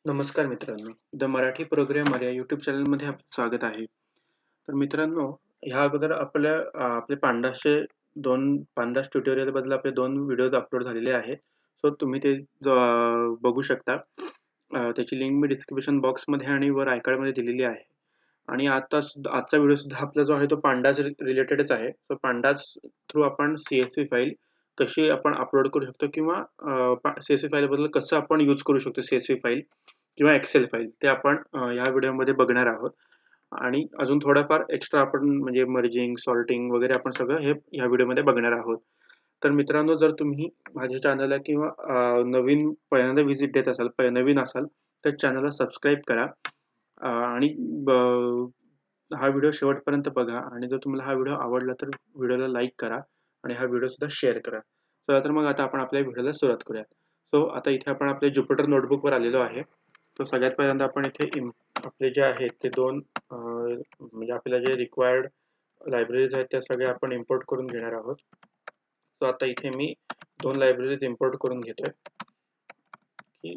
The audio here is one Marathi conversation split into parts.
नमस्कार मित्रांनो, द मराठी प्रोग्रामर या यूट्यूब चॅनलमध्ये आपलं स्वागत आहे. तर मित्रांनो, ह्या अगोदर आपले पांडासचे 2 पांडास ट्युटोरियलबद्दल आपले 2 व्हिडिओज अपलोड झालेले आहेत. सो तुम्ही ते बघू शकता. त्याची लिंक मी डिस्क्रिप्शन बॉक्समध्ये आणि वर आय कार्डमध्ये दिलेली आहे. आणि आजचा व्हिडिओ सुद्धा आपला जो आहे तो पांडास रिलेटेडच आहे. सो पांडास थ्रू आपण CSV फाईल कशी आपण अपलोड करू शकतो किंवा CSV फाईलबद्दल कसं आपण यूज करू शकतो CSV फाईल किंवा एक्सेल फाईल ते आपण ह्या व्हिडिओमध्ये बघणार आहोत. आणि अजून थोडंफार एक्स्ट्रा आपण म्हणजे मर्जिंग, सॉर्टिंग वगैरे आपण सगळं हे ह्या व्हिडिओमध्ये बघणार आहोत. तर मित्रांनो, जर तुम्ही माझ्या चॅनलला किंवा नवीन पहिल्यांदा व्हिजिट देत असाल, नवीन असाल तर चॅनलला सबस्क्राईब करा. आणि हा व्हिडिओ शेवटपर्यंत बघा आणि जर तुम्हाला हा व्हिडिओ आवडला तर व्हिडिओला लाईक करा आणि हा व्हिडिओ सुद्धा शेअर करा. चला तर मग आता आपण आपल्या व्हिडिओला सुरुवात करूया. सो आता इथे आपण आपल्या ज्युपिटर नोटबुकवर आलेलो आहे. तर सगळ्यात पहिल्यांदा आपण इथे आपले जे आहेत ते 2 म्हणजे आपल्याला जे रिक्वायर्ड लायब्ररीज आहेत त्या सगळ्या आपण इम्पोर्ट करून घेणार आहोत. सो आता इथे मी 2 लायब्ररीज इम्पोर्ट करून घेतोय, की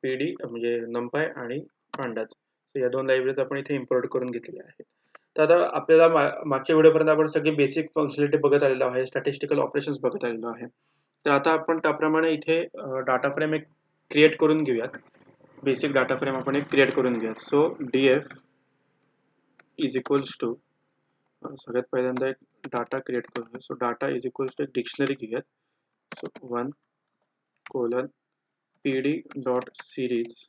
PD म्हणजे NumPy आणि Pandas. या 2 लायब्ररीज आपण इथे इम्पोर्ट करून घेतलेल्या आहेत. तर आता आपल्याला मागच्या व्हिडिओपर्यंत आपण सगळे बेसिक फंक्शनॅलिटी बघत आलेलो आहे, स्टॅटिस्टिकल ऑपरेशन्स बघत आलेलो आहे. तर आता आपण त्याप्रमाणे इथे डाटा फ्रेम एक क्रिएट करून घेऊयात. बेसिक डाटा फ्रेम आपण एक क्रिएट करून घेऊयात. So df is equals to सगळ्यात पहिल्यांदा एक डाटा क्रिएट करूया. So data is equals to एक डिक्शनरी घेऊयात. So 1 colon pd dot series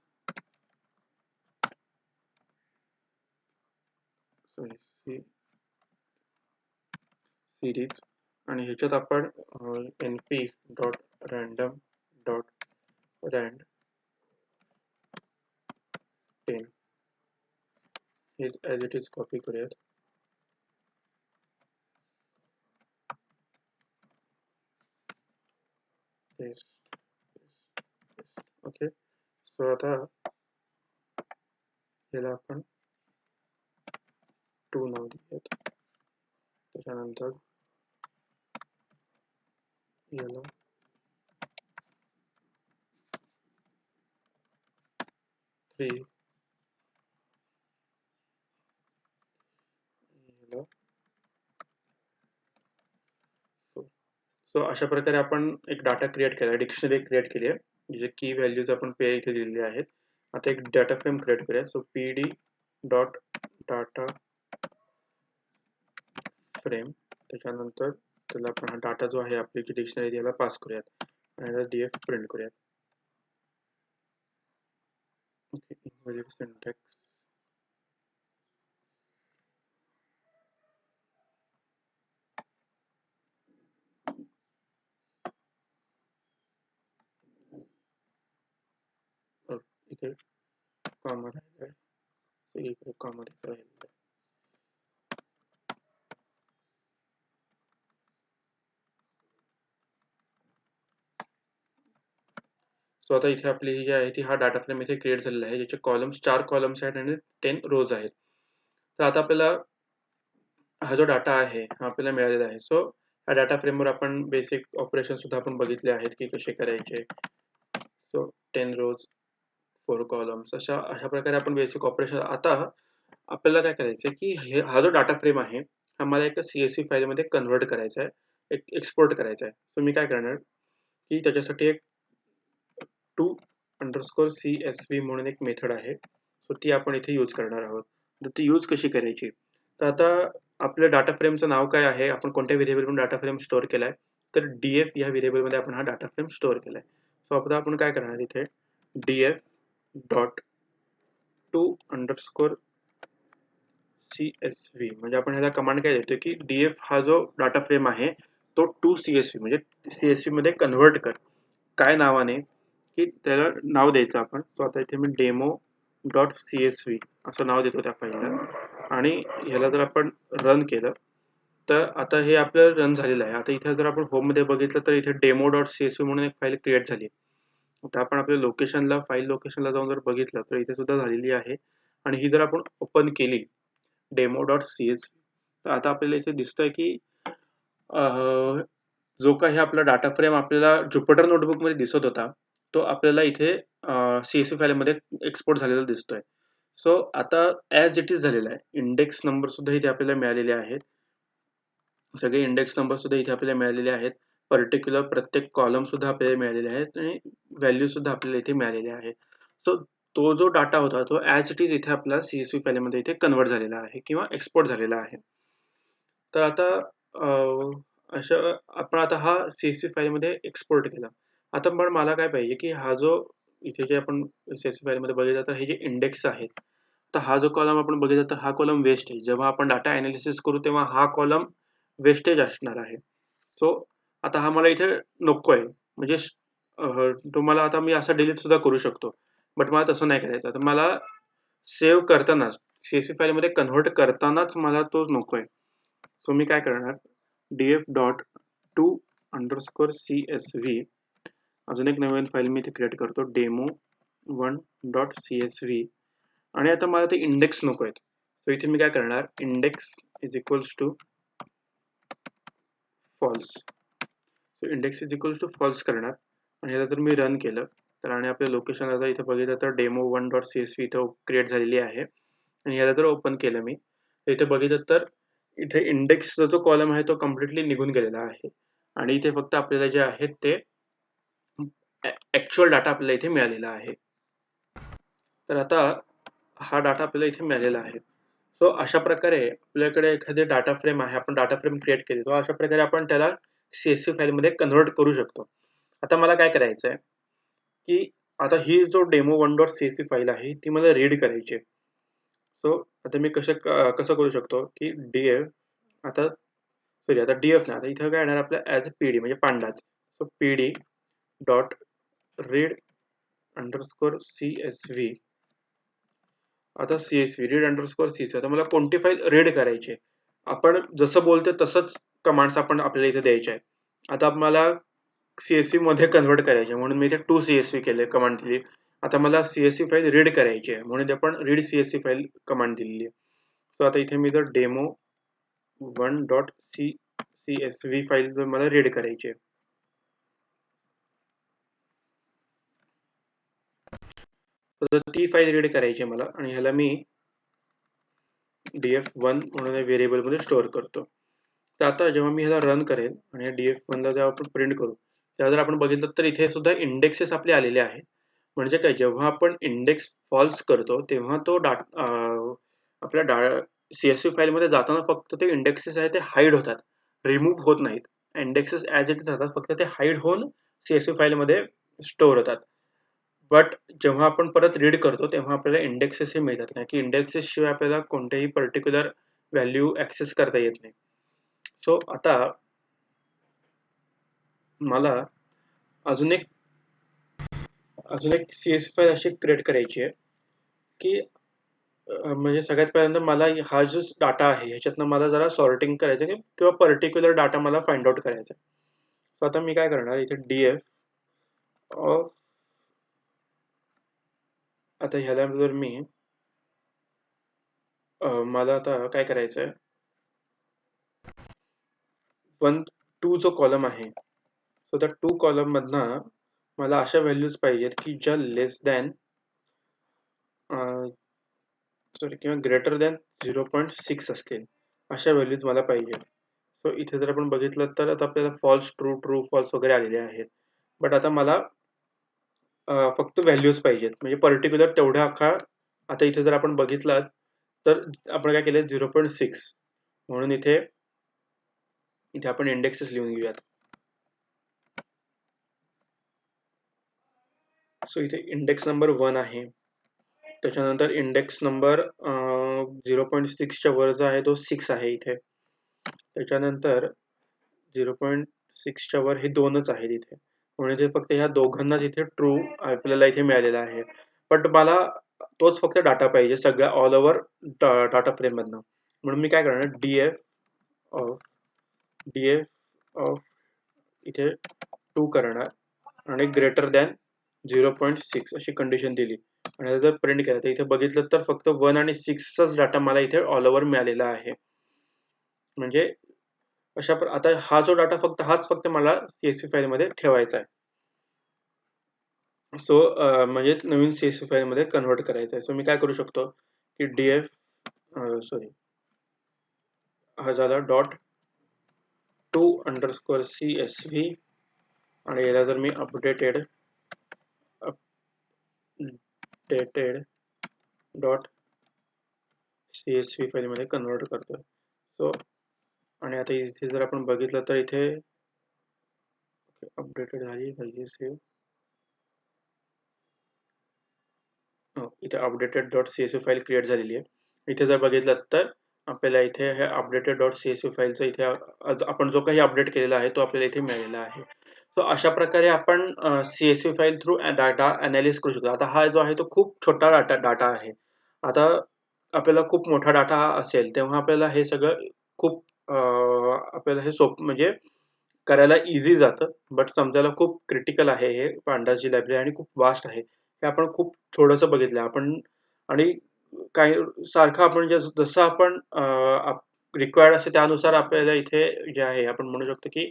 series आणि ह्याच्यात आपण np dot random dot rand 10 हेच ॲज इट इज कॉपी करूयात. ओके. सो आता याला आपण 2 नाव देऊयात. त्याच्यानंतर याला 3 याला 4. सो अशा प्रकारे आपण एक डाटा क्रिएट केला, डिक्शनरी क्रिएट केली आहे, जे की व्हॅल्यूज आपण पे इथे दिलेले आहेत. आता एक डाटा फ्रेम क्रिएट करूया. So pd dot data frame, त्याच्यानंतर त्याला आपण हा डाटा जो आहे आपली जी डिक्शनरी याला पास करूयात आणि याला df प्रिंट करूयात. ओके, सिंटॅक्स इथे कॉमा राहिला आहे, सगळीकडे कॉमा दिसत राहिलेला आहे. सो आता इथे आपली ही जी आहे ती हा डाटा फ्रेम इथे क्रिएट झालेला आहे, ज्याचे कॉलम्स 4 कॉलम्स आहेत आणि 10 रोज आहेत. तर आता आपल्याला हा जो डाटा आहे हा आपल्याला मिळालेला आहे. सो ह्या डाटा फ्रेमवर आपण बेसिक ऑपरेशन सुद्धा आपण बघितले आहेत की कसे करायचे. सो 10 रोज 4 कॉलम्स अशा अशा प्रकारे आपण बेसिक ऑपरेशन. आता आपल्याला काय करायचं की हा जो डाटा फ्रेम आहे हा मला एका CSV फाईलमध्ये कन्व्हर्ट करायचा आहे, एक्सपोर्ट करायचा आहे. सो मी काय करणार की त्याच्यासाठी एक to अंडरस्कोर CSV म्हणून एक मेथड आहे. सो ती आपण इथे यूज करणार आहोत. तर ती यूज कशी करायची? तर आता आपल्या डाटा फ्रेमचं नाव काय आहे, आपण कोणत्या व्हेरिएबलमध्ये डाटा फ्रेम स्टोअर केलाय, तर df या व्हेरिएबलमध्ये आपण हा डाटा फ्रेम स्टोअर केलाय. सो आता आपण काय करणार इथे df dot two underscore CSV म्हणजे आपण ह्याला कमांड काय देतोय की df हा जो डाटा फ्रेम आहे तो टू CSV म्हणजे CSV मध्ये कन्व्हर्ट कर. काय नावाने की त्याला नाव द्यायचं आपण. सो आता इथे मी डेमो डॉट CSV असं नाव देतो त्या फाईलला आणि ह्याला जर आपण रन केलं तर आता हे आपलं रन झालेलं आहे. आता इथे जर आपण होम मध्ये बघितलं तर इथे डेमो डॉट CSV म्हणून एक फाईल क्रिएट झाली. आता आपण आपल्या लोकेशनला फाईल लोकेशनला जाऊन जर बघितलं तर इथे सुद्धा झालेली आहे आणि ही जर आपण ओपन केली डेमो डॉट CSV तर आता आपल्याला इथे दिसतंय की जो काही आपला डाटा फ्रेम आपल्याला ज्युपिटर नोटबुक मध्ये दिसत होता तो आपल्याला इथे CSV फाईलमध्ये एक्सपोर्ट झालेला दिसतोय. सो आता ॲज इट इज झालेला आहे. इंडेक्स नंबर सुद्धा इथे आपल्याला मिळालेले आहेत. सगळे इंडेक्स नंबर सुद्धा इथे आपल्याला मिळालेले आहेत. पर्टिक्युलर प्रत्येक कॉलम सुद्धा आपल्याला मिळालेले आहेत आणि व्हॅल्यू सुद्धा आपल्याला इथे मिळालेली आहे. सो तो जो डाटा होता तो ॲज इट इज इथे आपला CSV फाईलमध्ये इथे कन्व्हर्ट झालेला आहे किंवा एक्सपोर्ट झालेला आहे. तर आता अशा आपण आता हा CSV फाईलमध्ये एक्सपोर्ट केला. आता पण मला काय पाहिजे, की हा जो इथे जे आपण CSV फाईलमध्ये बघितलं तर हे जे इंडेक्स आहेत. तर हा जो कॉलम आपण बघितला तर हा कॉलम वेस्ट आहे. जेव्हा आपण डाटा एनालिसिस करू तेव्हा हा कॉलम वेस्टेज असणार आहे. सो आता हा मला इथे नकोय. म्हणजे तो मला आता मी असा डिलीट सुद्धा करू शकतो. बट मला तसं नाही करायचं. तर मला सेव्ह करतानाच CSV फाईलमध्ये कन्व्हर्ट करतानाच मला तो नकोय. सो मी काय करणार df.to_csv अजून एक नवीन फाईल मी इथे क्रिएट करतो demo1.csv आणि आता मला ते इंडेक्स नको आहेत. सो इथे मी काय करणार index is equals to false. So index is equals to false करणार आणि ह्याला जर मी रन केलं तर आणि आपल्या लोकेशन आता इथे बघितलं तर demo1.csv इथं क्रिएट झालेली आहे आणि ह्याला जर ओपन केलं मी तर इथे बघितलं तर इथे इंडेक्सचा जो कॉलम आहे तो कम्प्लिटली निघून गेलेला आहे आणि इथे फक्त आपल्याला जे आहेत ते ऍक्च्युअल डाटा आपल्याला इथे मिळालेला आहे. तर आता हा डाटा आपल्याला इथे मिळालेला आहे. सो अशा प्रकारे आपल्याकडे एखादी डाटा फ्रेम आहे, आपण डाटा फ्रेम क्रिएट केली तर अशा प्रकारे आपण त्याला CSV फाईलमध्ये कन्व्हर्ट करू शकतो. आता मला काय करायचं आहे की आता ही जो demo1.csv फाईल आहे ती मला रीड करायची आहे. सो आता मी कसं करू शकतो की df आता सॉरी आता df नाही, आता इथं काय येणार आपल्या ॲज अ pd म्हणजे पांडाच. So pd dot read underscore CSV. आता CSV रीड अंडरस्कोर CSV आता मला कोणती फाईल रीड करायची आहे. आपण जसं बोलतो तसंच कमांड्स आपण आपल्याला इथे द्यायच्या आहेत. आता मला CSV मध्ये कन्व्हर्ट करायचे म्हणून मी इथे टू CSV केले कमांड दिली. आता मला CSV फाईल रीड करायची आहे म्हणून आपण रीड CSV फाईल कमांड दिलेली आहे. सो आता इथे मी जर demo1.csv फाईल जर मला रीड करायची आहे. तर ती फाईल रीड करायची आहे मला आणि ह्याला मी df1 म्हणून व्हेरिएबल मध्ये स्टोअर करतो. तर आता जेव्हा मी ह्याला रन करेल आणि df1 ला जेव्हा आपण प्रिंट करू तेव्हा जर आपण बघितलं तर इथे सुद्धा इंडेक्सेस आपले आलेले आहेत. म्हणजे काय जेव्हा आपण इंडेक्स फॉल्स करतो तेव्हा तो आपल्या CSV फाईलमध्ये जाताना फक्त ते इंडेक्सेस आहेत ते हाईड होतात, रिमूव्ह होत नाहीत. इंडेक्सेस ॲज इट इज राहतात, फक्त ते हाईड होऊन CSV फाईलमध्ये स्टोअर होतात. बट जेव्हा आपण परत रीड करतो तेव्हा आपल्याला इंडेक्सेस हे मिळतात नाही की इंडेक्सेस शिवाय आपल्याला कोणत्याही पर्टिक्युलर व्हॅल्यू ऍक्सेस करता येत नाही. सो आता मला अजून एक CSV फाईल अशी क्रिएट करायची आहे की म्हणजे सगळ्यात पहिल्यांदा मला हा जो डाटा आहे ह्याच्यातनं मला जरा सॉर्टिंग करायचं आहे किंवा पर्टिक्युलर डाटा मला फाइंड आउट करायचा आहे. सो आता मी काय करणार इथे df ऑफ आता ह्याला जर मी मला आता काय करायचं आहे 1-2 जो कॉलम आहे सो त्या 2 कॉलम मधनं मला अशा व्हॅल्यूज पाहिजेत की ज्या लेस दॅन सॉरी किंवा ग्रेटर दॅन 0.6 असतील अशा व्हॅल्यूज मला पाहिजे. सो इथे जर आपण बघितलं तर आता आपल्याला फॉल्स ट्रू ट्रू फॉल्स वगैरे आलेले आहेत. बट आता मला फक्त व्हॅल्यूज पाहिजेत म्हणजे पर्टिक्युलर तेवढ्या अख्खा आता इथे जर आपण बघितलं तर आपण काय केलं 0.6 म्हणून इथे आपण इंडेक्सेस लिहून घेऊयात. सो इथे इंडेक्स नंबर 1 आहे, त्याच्यानंतर इंडेक्स नंबर 0.6 च्या वर जो आहे तो 6 आहे इथे, त्याच्यानंतर 0.6 च्या वर हे दोनच आहेत इथे म्हणून इथे फक्त ह्या दोघांनाच इथे ट्रू आपल्याला इथे मिळालेला आहे. बट मला तोच फक्त डाटा पाहिजे सगळ्या ऑल ओव्हर डाटा फ्रेम मधनं म्हणून मी काय करणार df ऑफ इथे 2 करणार आणि ग्रेटर दॅन 0.6 अशी कंडिशन दिली आणि जर प्रिंट केलं तर इथे बघितलं तर फक्त 1 आणि 6 चाच डाटा मला इथे ऑल ओव्हर मिळालेला आहे. म्हणजे आता हा जो डाटा हाच फक्त मला CSV फाईल मध्ये ठेवायचा आहे. सो म्हणजे नवीन CSV फाईल मध्ये कन्वर्ट करायचं आहे. सो मी काय करू शकतो की df सॉरी हा झाला डॉट टू अंडरस्कोर CSV आणि याला जर me updated dot CSV file मध्ये कन्वर्ट करतोय. सो आणि आता इथे जर आपण बघितलं तर इथे अपडेटेड झाली पाहिजे सेव्ह. इथे updated dot CSV file create झालेली आहे. इथे जर बघितलं तर आपल्याला इथे हे अपडेटेड डॉट CSV फाईलचं इथे आज आपण जो काही अपडेट केलेला आहे तो आपल्याला इथे मिळालेला आहे. सो अशा प्रकारे आपण CSV file through data analysis करू शकतो. आता हा जो आहे तो खूप छोटा डाटा आहे. आता आपल्याला खूप मोठा डाटा असेल तेव्हा आपल्याला हे सगळं खूप आपल्याला हे म्हणजे करायला इझी जातं. बट समजायला खूप क्रिटिकल आहे हे पांडाची लायब्ररी आणि खूप वास्ट आहे. हे आपण खूप थोडंसं बघितलं आपण आणि काही सारखं आपण जसं आपण रिक्वायर्ड असते त्यानुसार आपल्याला इथे जे आहे आपण म्हणू शकतो की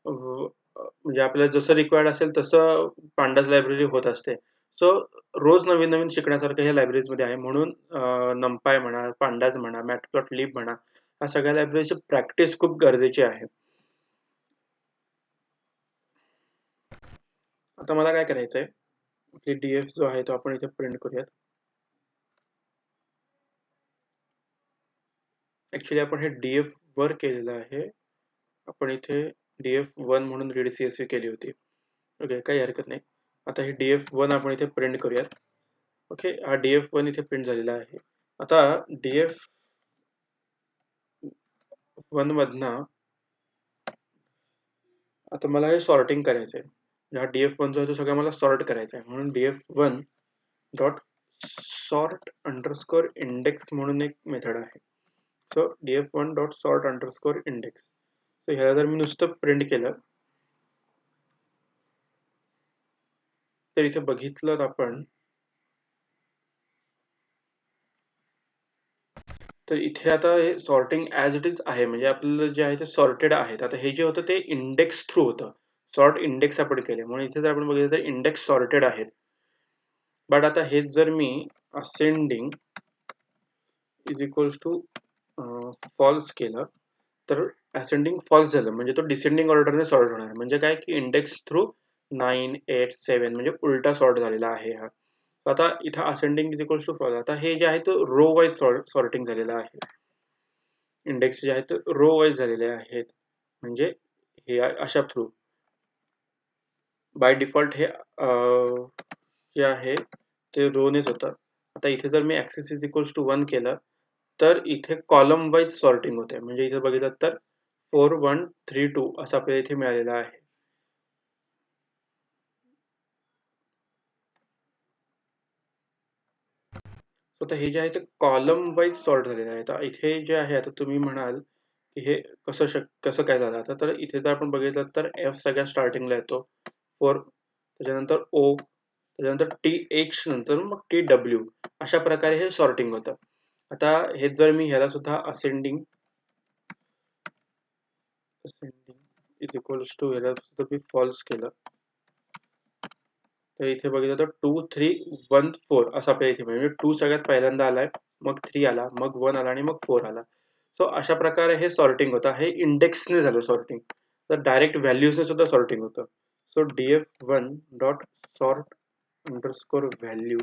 म्हणजे आपल्याला जसं रिक्वायर्ड असेल तसं पांडास लायब्ररी होत असते. सो रोज नवीन नवीन शिकण्यासारखं हे लायब्ररीजमध्ये आहे म्हणून NumPy म्हणा, पांडाज म्हणा, मॅटप्लॉटलिब म्हणा, या सगळ्या लायब्ररीची प्रॅक्टिस खूप गरजेची आहे. आता मला काय करायचंय की DF जो आहे तो आपण इथे प्रिंट करूयात. ऍक्च्युली आपण हे DF वर केलेलं आहे. आपण इथे DF1 म्हणून रीड CSV केली होती. ओके, काही हरकत नाही. आता हे DF1 आपण इथे प्रिंट करूयात. ओके, हा DF1 इथे प्रिंट झालेला आहे. आता DF1 मधनं आता मला हे सॉर्टिंग करायचं आहे. हा DF1 जो आहे तो सगळं मला सॉर्ट करायचा आहे. म्हणून DF1 dot sort underscore index म्हणून एक मेथड आहे. So DF1 dot sort underscore index. So ह्याला जर मी नुसतं प्रिंट केलं तर इथे बघितलं आपण तर इथे आता हे सॉर्टिंग ॲज इट इज आहे. म्हणजे आपल्याला जे आहे ते सॉर्टेड आहेत. आता हे जे होतं ते इंडेक्स थ्रू होतं. सॉर्ट इंडेक्स आपण केले म्हणून इथे जर आपण बघितलं तर इंडेक्स सॉर्टेड आहेत. बट आता हेच जर मी ascending is equals to false केलं तर असेंडिंग फॉल्स झालं म्हणजे तो डिसेंडिंग ऑर्डरने सॉर्ट होणार. म्हणजे काय की इंडेक्स थ्रू 9, 8, 7 म्हणजे उलटा सॉर्ट झालेला आहे हा. आता इथं ascending is equals to false. आता हे जे आहे तो रो वाईज सॉर्टिंग झालेलं आहे. इंडेक्स जे आहेत रो वाईज झालेले आहेत म्हणजे हे अशा थ्रू बाय डिफॉल्ट हे जे आहे ते रोनेच होतं. आता इथे जर मी ऍक्सेस इज इक्वल्स टू 1 केलं तर इथे कॉलम वाईज सॉर्टिंग होते. म्हणजे इथे बघितलं तर 4, 1, 3, 2 असं आपल्याला इथे मिळालेलं आहे. आता हे जे आहे ते कॉलम वाईज सॉर्ट झालेलं आहे. आता इथे जे आहे आता तुम्ही म्हणाल की हे कसं काय झालं आता तर इथे जर आपण बघितलं तर F सगळ्यात स्टार्टिंगला येतो 4 त्याच्यानंतर O त्याच्यानंतर TH नंतर मग TW अशा प्रकारे हे सॉर्टिंग होतं. आता हे जर मी ह्याला सुद्धा असेंडिंग इज इक्वल्स टू ह्याला सुद्धा मी फॉल्स केलं तर इथे बघितलं तर 2, 3, 1, 4 असं आपल्या इथे म्हणजे 2 सगळ्यात पहिल्यांदा आलाय, मग 3 आला, मग 1 आला आणि मग 4 आला. सो अशा प्रकारे हे सॉर्टिंग होतं. हे इंडेक्सने झालं सॉर्टिंग. तर डायरेक्ट व्हॅल्यूजने सुद्धा सॉर्टिंग होतं. So DF1 dot sort underscore value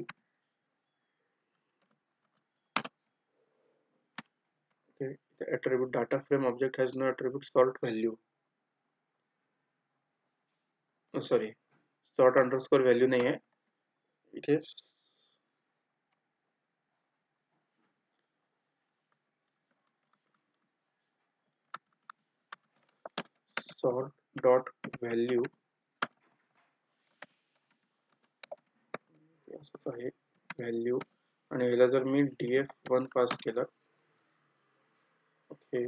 attribute data frame object has no attribute sort value. Sorry, sort underscore value नाही आहे इथे. सॉर्ट डॉट व्हॅल्यू असंच आहे व्हॅल्यू आणि ह्याला जर मी DF1 पास केलं ओके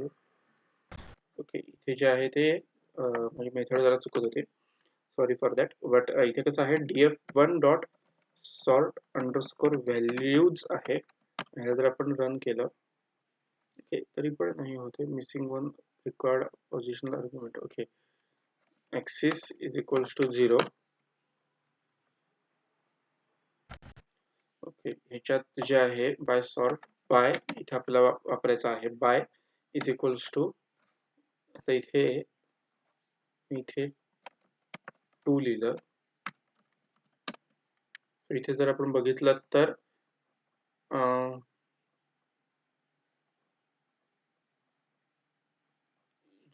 ओके इथे जे आहे ते म्हणजे मेथड जरा चुकत होते, सॉरी फॉर दॅट. बट इथे कसं आहे DF1 dot sort underscore values आहे. ह्याला जर आपण रन केलं ओके तरी पण नाही होते. Missing one required positional argument. Okay, axis is equals to 0 ह्याच्यात जे आहे बाय सॉर्ट बाय इथे आपल्याला वापरायचं आहे बाय इज इक्वल्स टू, आता इथे इथे 2 लिहिलं. इथे जर आपण बघितलं तर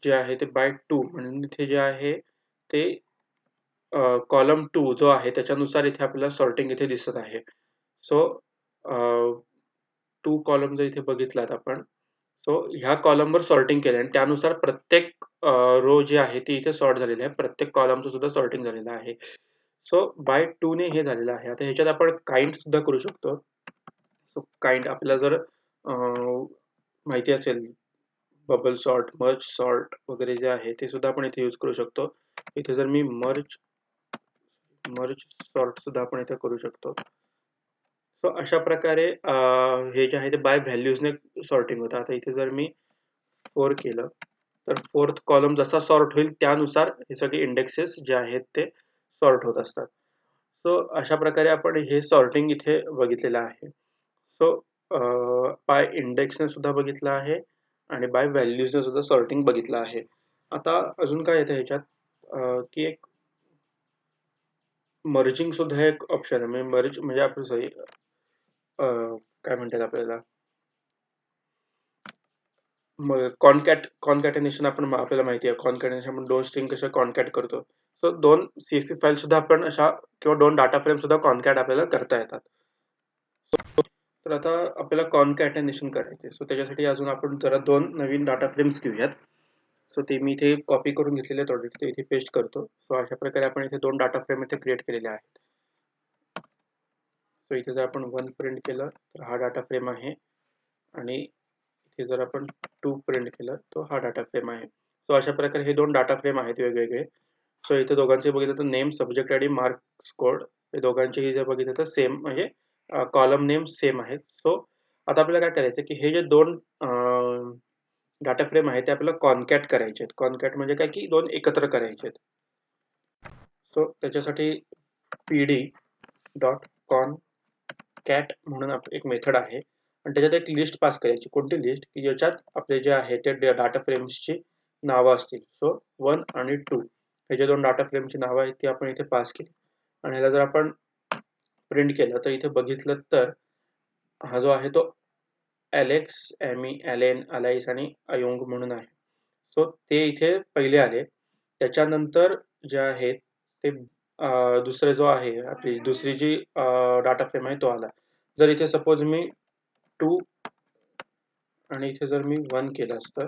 जे आहे ते बाय 2 म्हणून इथे जे आहे ते कॉलम 2 जो आहे त्याच्यानुसार इथे आपल्याला सॉर्टिंग इथे दिसत आहे. सो 2 कॉलम जर इथे बघितलात आपण, सो ह्या कॉलमवर सॉर्टिंग केलं आणि त्यानुसार प्रत्येक रो जी आहे ती इथे सॉर्ट झालेली आहे. प्रत्येक कॉलमचं सुद्धा सॉर्टिंग झालेलं आहे. सो बाय 2 ने हे झालेलं आहे. आता ह्याच्यात आपण काइंड सुद्धा करू शकतो. सो काइंड आपल्याला जर माहिती असेल बबल सॉर्ट, मर्ज सॉर्ट वगैरे जे आहे ते सुद्धा आपण इथे यूज करू शकतो. इथे जर मी मर्ज सॉर्ट सुद्धा आपण इथे करू शकतो. सो अशा प्रकारे हे जे आहे ते बाय व्हॅल्यूजने सॉर्टिंग होतं. आता इथे जर मी 4 केलं तर 4th कॉलम जसा सॉर्ट होईल त्यानुसार हे सगळे इंडेक्सेस जे आहेत ते सॉर्ट होत असतात. सो अशा प्रकारे आपण हे सॉर्टिंग इथे बघितलेलं आहे. सो बाय इंडेक्सने सुद्धा बघितलं आहे आणि बाय व्हॅल्यूजने सुद्धा सॉर्टिंग बघितलं आहे. आता अजून काय येतं ह्याच्यात की एक मर्जिंग सुद्धा एक ऑप्शन आहे. मर्ज म्हणजे आपण सॉरी काय म्हणतात आपल्याला कॉनकॅटेनेशन आपल्याला माहिती आहे. कॉनकॅटेनेशन आपण 2 स्ट्रिंग कशा कॉनकॅट करतो. सो 2 CSV फाईल सुद्धा आपण अशा किंवा 2 डाटा फ्रेम सुद्धा कॉनकॅट आपल्याला करता येतात. तर आता आपल्याला कॉनकॅटेनेशन करायचे. सो त्याच्यासाठी अजून आपण जरा 2 नवीन डाटा फ्रेम्स घेऊयात. सो ते मी इथे कॉपी करून घेतलेले आहेत ऑलरेडी, ते इथे पेस्ट करतो. सो अशा प्रकारे आपण इथे 2 डाटा फ्रेम इथे क्रिएट केलेले आहेत. सो इथे जर आपण 1 प्रिंट केलं तर हा डाटा फ्रेम आहे आणि इथे जर आपण 2 प्रिंट केलं तर हा डाटा फ्रेम आहे. सो अशा प्रकारे हे 2 डाटा फ्रेम आहेत वेगवेगळे. सो इथे दोघांचे बघितलं तर name, subject ID, marks code हे दोघांचेही जर बघितलं तर सेम म्हणजे कॉलम नेम सेम आहेत. सो आता आपल्याला काय करायचं की हे जे 2 डाटा फ्रेम आहेत ते आपल्याला कॉनकॅट करायचे आहेत. कॉनकॅट म्हणजे काय की 2 एकत्र करायचे आहेत. सो त्याच्यासाठी pd डॉट कॉनकॅट म्हणून एक मेथड आहे आणि त्याच्यात एक लिस्ट पास करायची. कोणती लिस्ट की ज्याच्यात आपले जे आहे ते डाटा फ्रेम्सची नावं असतील. सो 1 आणि 2 हे जे 2 डाटा फ्रेमची नावं आहेत ती आपण इथे पास केली आणि ह्याला जर आपण प्रिंट केलं तर इथे बघितलं तर हा जो आहे तो एलेक्स, एमी, एलेन, अलाइस आणि अयोंग म्हणून आहे. सो ते इथे पहिले आले. त्याच्यानंतर जे आहे ते दुसरे जो आहे आपली दुसरी जी डाटा फ्रेम आहे तो आला. जर इथे सपोज मी 2 आणि इथे जर मी 1 केलं असतं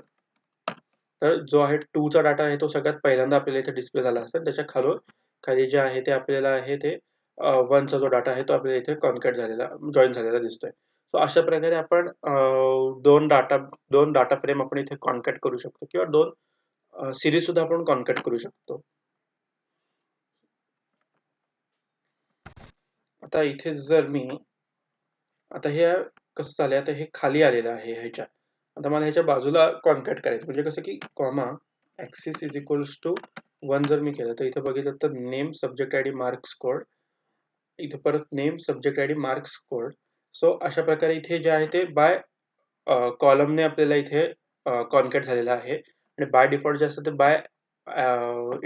तर जो आहे 2 चा डाटा आहे तो सगळ्यात पहिल्यांदा आपल्याला इथे डिस्प्ले झाला असता. त्याच्या खाली जे आहे ते आपल्याला आहे ते 1 चा जो डाटा आहे तो आपल्याला इथे कॉनकॅट झालेला जॉइन झालेला दिसतोय. सो अशा प्रकारे आपण 2 डाटा फ्रेम आपण इथे कॉनकॅट करू शकतो किंवा 2 सिरीज सुद्धा आपण कॉनकॅट करू शकतो. आता इथे जर मी आता हे कसं झालंय, आता हे खाली आलेलं आहे ह्याच्या. आता मला ह्याच्या बाजूला कॉनकॅट करायचं म्हणजे कसं की comma axis is equals to 1 जर मी केलं तर इथे बघितलं तर name, subject ID, marks code, इथे परत name, subject ID, marks code. So अशा प्रकारे इथे जे आहे ते बाय कॉलमने आपल्याला इथे कॉनकॅट झालेला आहे आणि बाय डिफॉल्ट जे असतं ते बाय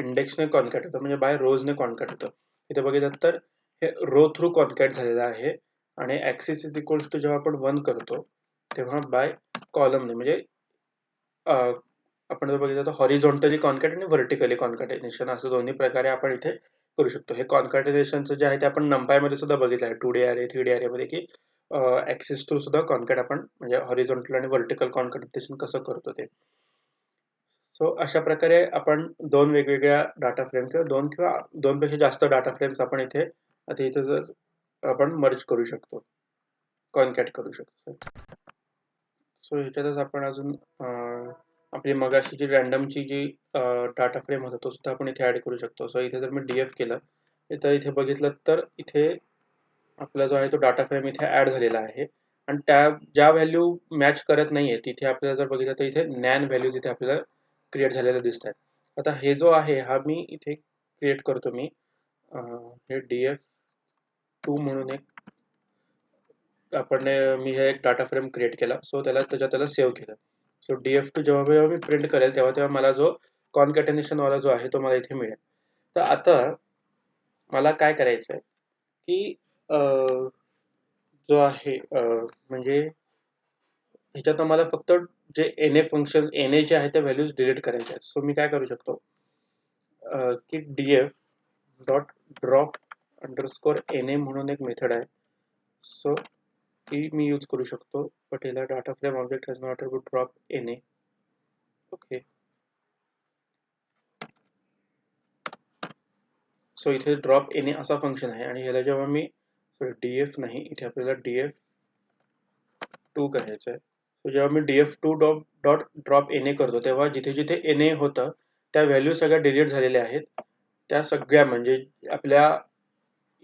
इंडेक्सने कॉनकॅट होतं म्हणजे बाय रोजने कॉनकॅट होतं. इथे बघितलं तर हे रो थ्रू कॉनकॅट झालेलं आहे आणि ॲक्सिस इज इक्वल्स टू जेव्हा आपण 1 करतो तेव्हा बाय कॉलमने म्हणजे आपण जर बघितलं तर हॉरिझॉन्टली कॉनकॅट आणि व्हर्टिकली कॉनकॅटेनेशन असं दोन्ही प्रकारे आपण इथे करू शकतो. हे कॉनकॅटेनेशनचं जे आहे ते आपण NumPy मध्ये सुद्धा बघितलं आहे 2D अरे 3D अरे मध्ये की ॲक्सिस थ्रू सुद्धा कॉनकॅट आपण म्हणजे हॉरिझॉन्टल आणि व्हर्टिकल कॉनकॅटेनेशन कसं करतो ते. सो अशा प्रकारे आपण 2 वेगवेगळ्या डाटा फ्रेम किंवा 2 पेक्षा जास्त डाटा फ्रेम्स आपण इथे आता इथे जर आपण मर्ज करू शकतो, कॉनकॅट करू शकतो. सो ह्याच्यातच आपण अजून आपली मगाशी जी रँडमची जी डाटा फ्रेम होता तो सुद्धा आपण इथे ऍड करू शकतो. सो इथे जर मी DF केलं तर इथे बघितलं तर इथे आपला जो आहे तो डाटा फ्रेम इथे ऍड झालेला आहे आणि ज्या व्हॅल्यू मॅच करत नाहीये तिथे आपल्याला जर बघितलं तर इथे नॅन व्हॅल्यूज इथे आपल्याला क्रिएट झालेल्या दिसत आहेत. आता हे जो आहे हा मी इथे क्रिएट करतो मी हे DF2 म्हणून एक मी हे एक डाटा फ्रेम क्रिएट केला. सो त्याला सेव्ह केलं. सो df2 जेव्हा मी प्रिंट करेल तेव्हा मला जो कॉन्कॅटेनेशन वाला जो आहे तो मला इथे मिळेल. तर आता मला काय करायचं आहे की जो आहे म्हणजे ह्याच्यात मला फक्त जे na फंक्शन na जे आहे त्या व्हॅल्यूज डिलीट करायच्या आहेत. सो मी काय करू शकतो की df dot drop underscore na म्हणून एक मेथड आहे. सो ती मी यूज करू शकतो. बट याला data frame object has not able drop na. Okay. So इथे ड्रॉप na असा फंक्शन आहे आणि ह्याला जेव्हा मी df नाही, इथे आपल्याला df2 करायचं आहे. सो जेव्हा मी df2 डॉट ड्रॉप na करतो तेव्हा जिथे जिथे na होतं त्या व्हॅल्यू सगळ्या डिलीट झालेल्या आहेत. त्या सगळ्या म्हणजे आपल्या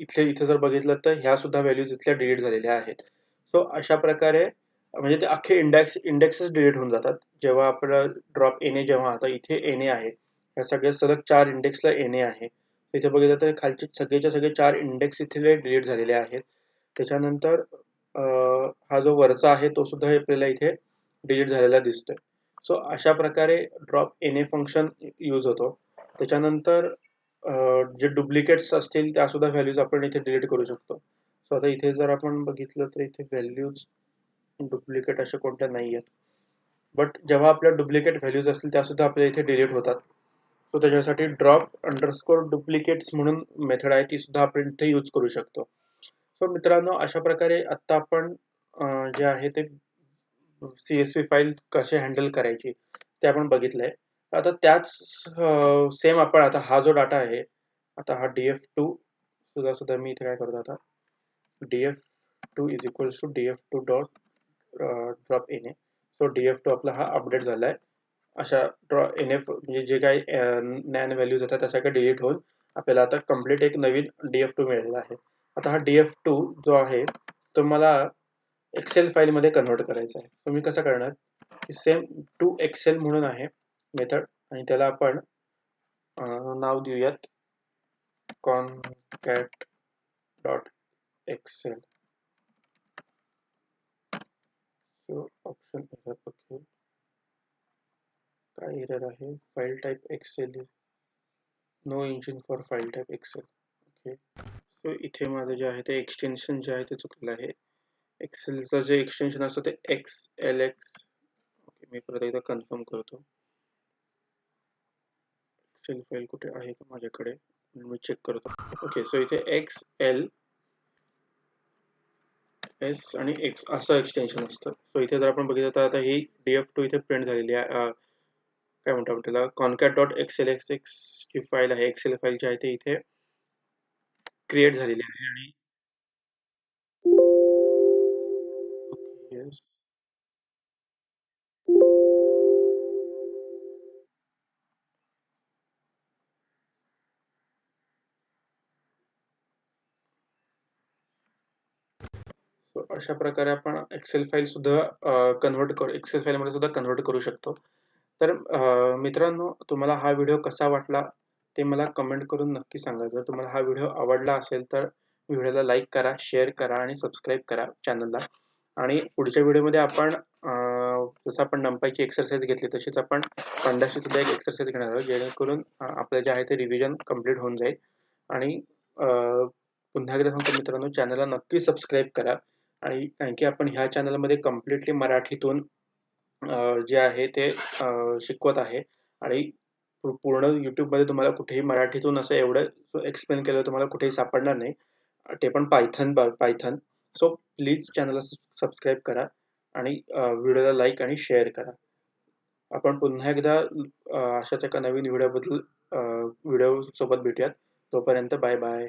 इथे जर बघितलं तर ह्या सुद्धा व्हॅल्यूज इथल्या डिलीट झालेल्या आहेत. सो अशा प्रकारे म्हणजे ते अख्खे इंडेक्सेस डिलीट होऊन जातात जेव्हा आपला ड्रॉप na जेव्हा आता इथे na आहे, ह्या सगळ्या सलग 4 इंडेक्सला na आहे. इथे बघितलं तर खालचे सगळेच्या सगळे 4 इंडेक्स इथे डिलीट झालेले आहेत. त्याच्यानंतर हा जो वरचा आहे तो सुद्धा आपल्याला इथे डिलीट झालेला दिसतोय. सो अशा प्रकारे ड्रॉप na फंक्शन यूज होतो. त्याच्यानंतर जे डुप्लिकेट्स असतील त्या सुद्धा व्हॅल्यूज आपण इथे डिलीट करू शकतो. सो आता इथे जर आपण बघितलं तर इथे व्हॅल्यूज डुप्लिकेट अशा कोणत्या नाही आहेत. बट जेव्हा आपल्या डुप्लिकेट व्हॅल्यूज असतील त्या सुद्धा आपल्या इथे डिलीट होतात. सो त्याच्यासाठी ड्रॉप अंडरस्कोर डुप्लिकेट्स म्हणून मेथड आहे ती सुद्धा आपण इथे यूज करू शकतो. सो मित्रांनो अशा प्रकारे आता आपण जे आहे ते CSV फाईल कसे हँडल करायची ते आपण बघितलंय. आता त्याच सेम आपण आता हा जो डाटा आहे, आता हा df2 सुद्धा मी इथे काय करतो आता df2 is equals to df2 dot drop na. So df2 आपला हा अपडेट झालाय. अशा nf म्हणजे जे काही नॅन व्हॅल्यूज होत्या त्या सगळ्या डिलीट होऊन आपल्याला आता कम्प्लीट एक नवीन df2 मिळालेला आहे. आता हा df2 जो आहे तो मला एक्सेल फाईल मध्ये कन्वर्ट करायचा आहे. तर मी कसं करणार की सेम टू एक्सेल म्हणून आहे मेथड आणि त्याला आपण नाव देऊयात concat dot Excel. So option okay. काय एरर आहे? File type Excel, no engine for file type Excel. Okay. So इथे माझं जे आहे ते एक्सटेन्शन जे आहे ते चुकलं आहे. एक्सेलचं जे एक्सटेन्शन असतं ते XLX. ओके, मी परत एकदा कन्फर्म करतो. एक्सेल फाईल कुठे आहे का माझ्याकडे मी चेक करतो. ओके. सो इथे XLS आणि X असं एक्सटेन्शन असतं. सो इथे जर आपण बघितलं तर आता ही df2 इथे प्रिंट झालेली आहे. काय म्हणतो आपण त्याला concat डॉट xlsx ची फाईल आहे, एक्सेल फाईल जी आहे ती इथे क्रिएट झालेली आहे आणि येस. सो अशा प्रकारे आपण एक्सेल फाईल सुद्धा एक्सेल फाईलमध्ये सुद्धा कन्वर्ट करू शकतो. तर मित्रांनो तुम्हाला हा व्हिडिओ कसा वाटला ते मला कमेंट करून नक्की सांगा. जर तुम्हाला हा व्हिडिओ आवडला असेल तर व्हिडिओला लाईक करा, शेअर करा आणि सबस्क्राईब करा चॅनलला. आणि पुढच्या व्हिडिओमध्ये आपण जसं आपण नंपायची एक्सरसाइज घेतली तशीच आपण पंडाशी सुद्धा एक एक्सरसाइज घेणार आहोत जेणेकरून आपलं जे आहे ते रिव्हिजन कंप्लीट होऊन जाईल. आणि पुन्हा एकदा सांगतो मित्रांनो चॅनलला नक्की सबस्क्राईब करा. आणि कारण की आपण ह्या चॅनलमध्ये कम्प्लिटली मराठीतून जे आहे ते शिकवत आहे आणि पूर्ण यूट्यूबमध्ये तुम्हाला कुठेही मराठीतून असं एवढं एक्सप्लेन केलं तुम्हाला कुठेही सापडणार नाही. ते पण पायथन. सो प्लीज चॅनलला सबस्क्राईब करा आणि व्हिडिओला लाईक आणि शेअर करा. आपण पुन्हा एकदा अशाच एका नवीन व्हिडिओ सोबत भेटूयात. तोपर्यंत बाय बाय.